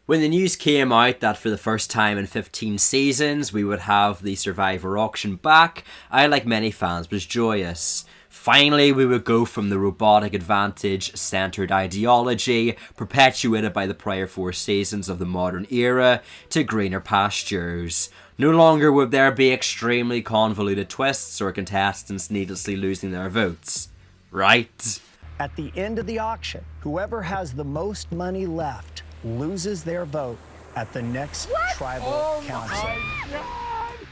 When the news came out that for the first time in 15 seasons we would have the Survivor auction back, I, like many fans, was joyous. Finally, we would go from the robotic advantage-centered ideology perpetuated by the prior 4 seasons of the modern era to greener pastures. No longer would there be extremely convoluted twists or contestants needlessly losing their votes. Right? At the end of the auction, whoever has the most money left loses their vote at the next tribal council.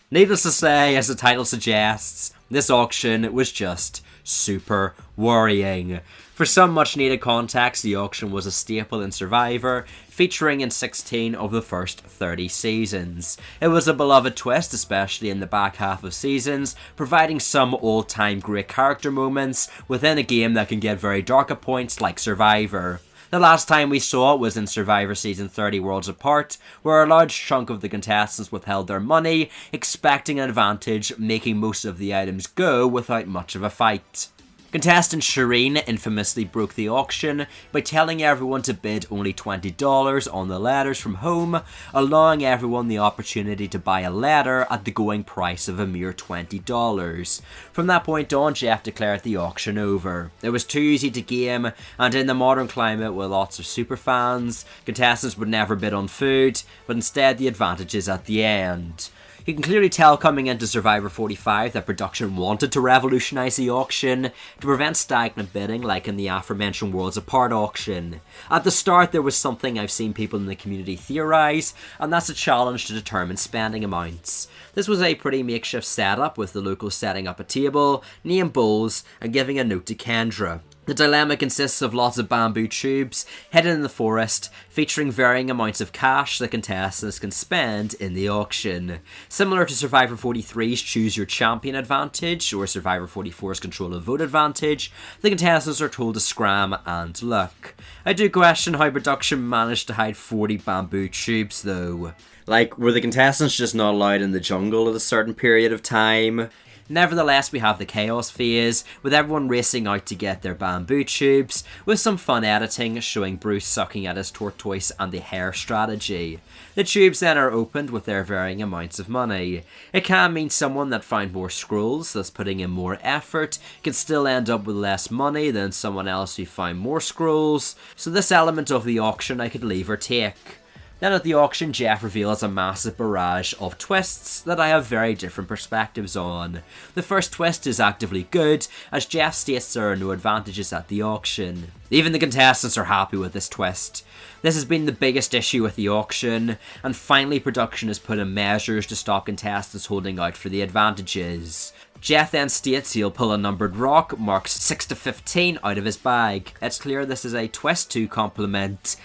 Needless to say, as the title suggests, this auction was just super worrying. For some much needed context, the auction was a staple in Survivor, featuring in 16 of the first 30 seasons. It was a beloved twist, especially in the back half of seasons, providing some all-time great character moments within a game that can get very dark at points like Survivor. The last time we saw it was in Survivor Season 30 Worlds Apart, where a large chunk of the contestants withheld their money, expecting an advantage, making most of the items go without much of a fight. Contestant Shireen infamously broke the auction by telling everyone to bid only $20 on the letters from home, allowing everyone the opportunity to buy a letter at the going price of a mere $20. From that point on, Jeff declared the auction over. It was too easy to game, and in the modern climate with lots of superfans, contestants would never bid on food, but instead the advantage is at the end. You can clearly tell coming into Survivor 45 that production wanted to revolutionise the auction to prevent stagnant bidding like in the aforementioned Worlds Apart auction. At the start there was something I've seen people in the community theorise, and that's a challenge to determine spending amounts. This was a pretty makeshift setup with the locals setting up a table, name bowls, and giving a note to Kendra. The dilemma consists of lots of bamboo tubes hidden in the forest, featuring varying amounts of cash that contestants can spend in the auction. Similar to Survivor 43's Choose Your Champion advantage, or Survivor 44's Control a Vote advantage, the contestants are told to scram and look. I do question how production managed to hide 40 bamboo tubes though. Like, were the contestants just not allowed in the jungle at a certain period of time? Nevertheless, we have the chaos phase, with everyone racing out to get their bamboo tubes, with some fun editing showing Bruce sucking at his tortoise and the hare strategy. The tubes then are opened with their varying amounts of money. It can mean someone that found more scrolls, thus putting in more effort, can still end up with less money than someone else who found more scrolls, so this element of the auction I could leave or take. Then at the auction, Jeff reveals a massive barrage of twists that I have very different perspectives on. The first twist is actively good, as Jeff states there are no advantages at the auction. Even the contestants are happy with this twist. This has been the biggest issue with the auction, and finally production has put in measures to stop contestants holding out for the advantages. Jeff then states he'll pull a numbered rock marked 6 to 15 out of his bag. It's clear this is a twist to complement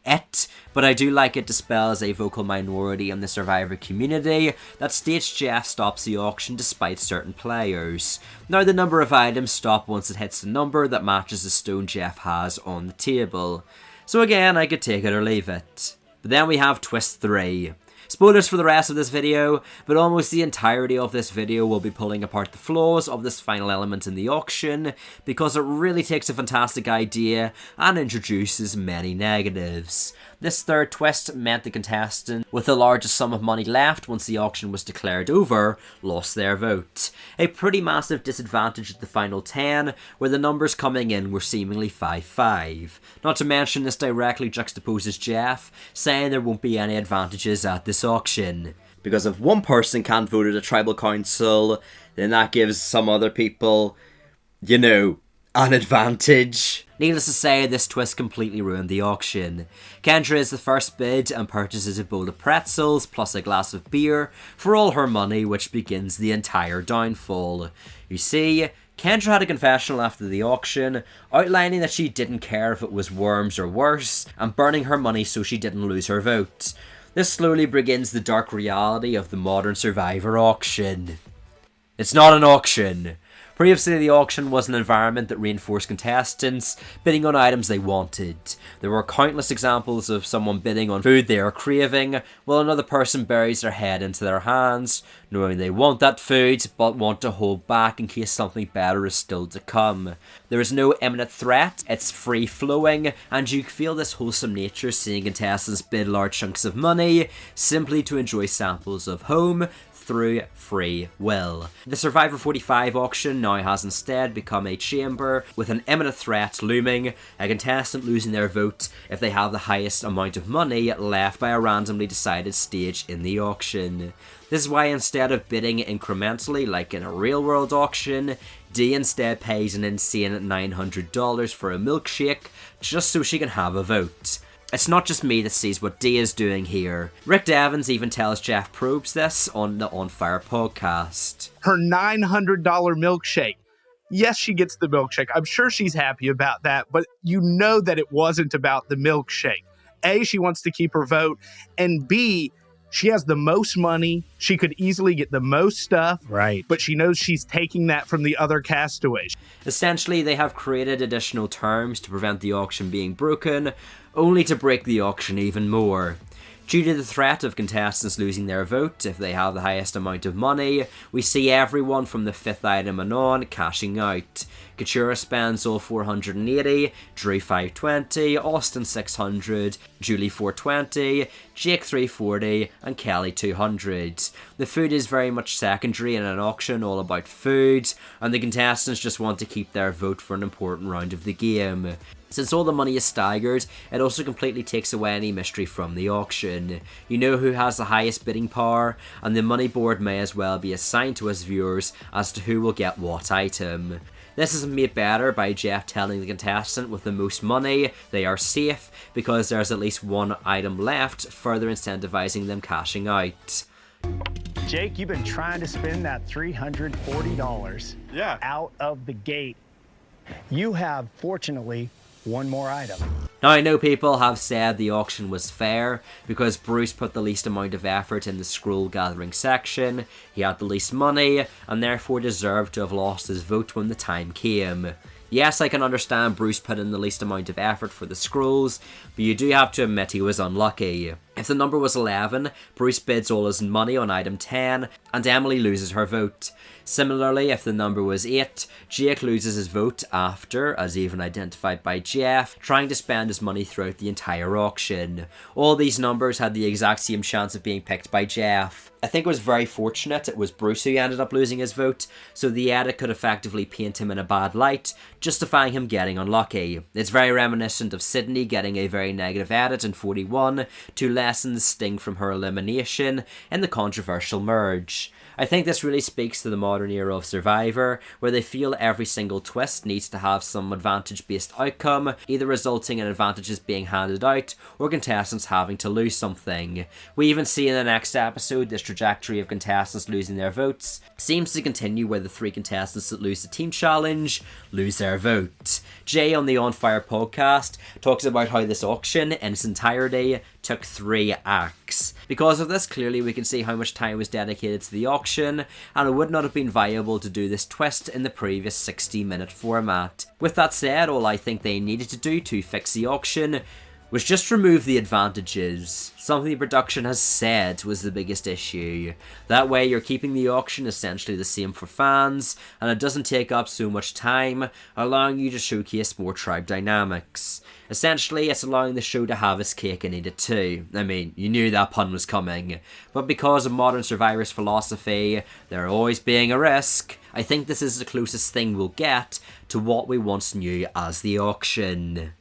it, but I do like it dispels a vocal minority in the Survivor community that states Jeff stops the auction despite certain players. Now the number of items stop once it hits the number that matches the stone Jeff has on the table. So again, I could take it or leave it. But then we have twist 3. Spoilers for the rest of this video, but almost the entirety of this video will be pulling apart the flaws of this final element in the auction, because it really takes a fantastic idea and introduces many negatives. This third twist meant the contestant with the largest sum of money left once the auction was declared over lost their vote. A pretty massive disadvantage at the final 10, where the numbers coming in were seemingly 5-5. Not to mention this directly juxtaposes Jeff, saying there won't be any advantages at this auction. Because if one person can't vote at a tribal council, then that gives some other people, you know, an advantage. Needless to say, this twist completely ruined the auction. Kendra is the first bid and purchases a bowl of pretzels plus a glass of beer for all her money, which begins the entire downfall. You see, Kendra had a confessional after the auction, outlining that she didn't care if it was worms or worse, and burning her money so she didn't lose her vote. This slowly begins the dark reality of the modern Survivor auction. It's not an auction. Previously, the auction was an environment that reinforced contestants bidding on items they wanted. There were countless examples of someone bidding on food they are craving, while another person buries their head into their hands, knowing they want that food, but want to hold back in case something better is still to come. There is no imminent threat, it's free-flowing, and you feel this wholesome nature seeing contestants bid large chunks of money, simply to enjoy samples of home, through free will. The Survivor 45 auction now has instead become a chamber with an imminent threat looming, a contestant losing their vote if they have the highest amount of money left by a randomly decided stage in the auction. This is why instead of bidding incrementally like in a real world auction, Dee instead pays an insane $900 for a milkshake just so she can have a vote. It's not just me that sees what Dee is doing here. Rick Devens even tells Jeff Probst this on the On Fire podcast. Her $900 milkshake. Yes, she gets the milkshake. I'm sure she's happy about that, but you know that it wasn't about the milkshake. A, she wants to keep her vote, and B, she has the most money. She could easily get the most stuff. Right. But she knows she's taking that from the other castaways. Essentially, they have created additional terms to prevent the auction being broken, only to break the auction even more. Due to the threat of contestants losing their vote if they have the highest amount of money, we see everyone from the 5th item and on cashing out. Katura spends all 480, Drew 520, Austin 600, Julie 420, Jake 340, and Kelly 200. The food is very much secondary in an auction all about food, and the contestants just want to keep their vote for an important round of the game. Since all the money is staggered, it also completely takes away any mystery from the auction. You know who has the highest bidding power, and the money board may as well be assigned to us viewers as to who will get what item. This is made better by Jeff telling the contestant with the most money they are safe because there's at least one item left, further incentivizing them cashing out. Jake, you've been trying to spend that $340 out of the gate. You have, fortunately, one more item. Now, I know people have said the auction was fair because Bruce put the least amount of effort in the scroll gathering section, he had the least money, and therefore deserved to have lost his vote when the time came. Yes, I can understand Bruce put in the least amount of effort for the scrolls, but you do have to admit he was unlucky. If the number was 11, Bruce bids all his money on item 10, and Emily loses her vote. Similarly, if the number was 8, Jake loses his vote after, as even identified by Jeff, trying to spend his money throughout the entire auction. All these numbers had the exact same chance of being picked by Jeff. I think it was very fortunate it was Bruce who ended up losing his vote, so the edit could effectively paint him in a bad light, justifying him getting unlucky. It's very reminiscent of Sydney getting a very negative edit in 41 to lessen the sting from her elimination in the controversial merge. I think this really speaks to the modern era of Survivor, where they feel every single twist needs to have some advantage-based outcome, either resulting in advantages being handed out, or contestants having to lose something. We even see in the next episode this trajectory of contestants losing their votes seems to continue where the 3 contestants that lose the team challenge lose their vote. Jay on the On Fire podcast talks about how this auction in its entirety took 3 acts. Because of this, clearly we can see how much time was dedicated to the auction, and it would not have been viable to do this twist in the previous 60-minute format. With that said, all I think they needed to do to fix the auction was just remove the advantages. Something the production has said was the biggest issue. That way you're keeping the auction essentially the same for fans, and it doesn't take up so much time, allowing you to showcase more tribe dynamics. Essentially, it's allowing the show to have its cake and eat it too. I mean, you knew that pun was coming. But because of modern Survivor's philosophy, there always being a risk, I think this is the closest thing we'll get to what we once knew as the auction.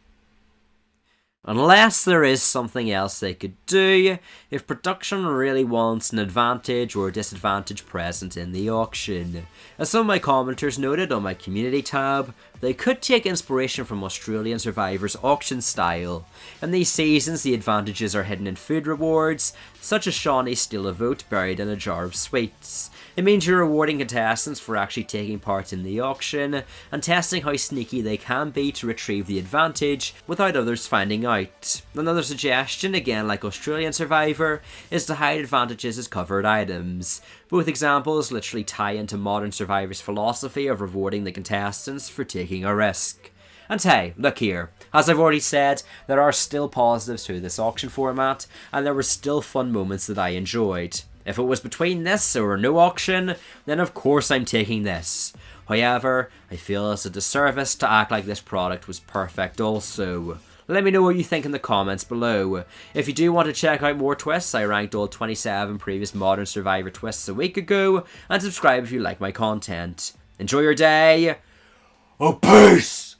Unless there is something else they could do, if production really wants an advantage or disadvantage present in the auction. As some of my commenters noted on my community tab, they could take inspiration from Australian Survivor's auction style. In these seasons, the advantages are hidden in food rewards, such as Shawnee's steal a vote buried in a jar of sweets. It means you're rewarding contestants for actually taking part in the auction, and testing how sneaky they can be to retrieve the advantage without others finding out. Another suggestion, again like Australian Survivor, is to hide advantages as covered items. Both examples literally tie into modern Survivor's philosophy of rewarding the contestants for taking a risk. And hey, look here, as I've already said, there are still positives to this auction format, and there were still fun moments that I enjoyed. If it was between this or no auction, then of course I'm taking this. However, I feel it's a disservice to act like this product was perfect also. Let me know what you think in the comments below. If you do want to check out more twists, I ranked all 27 previous Modern Survivor twists a week ago, and subscribe if you like my content. Enjoy your day. Oh, peace!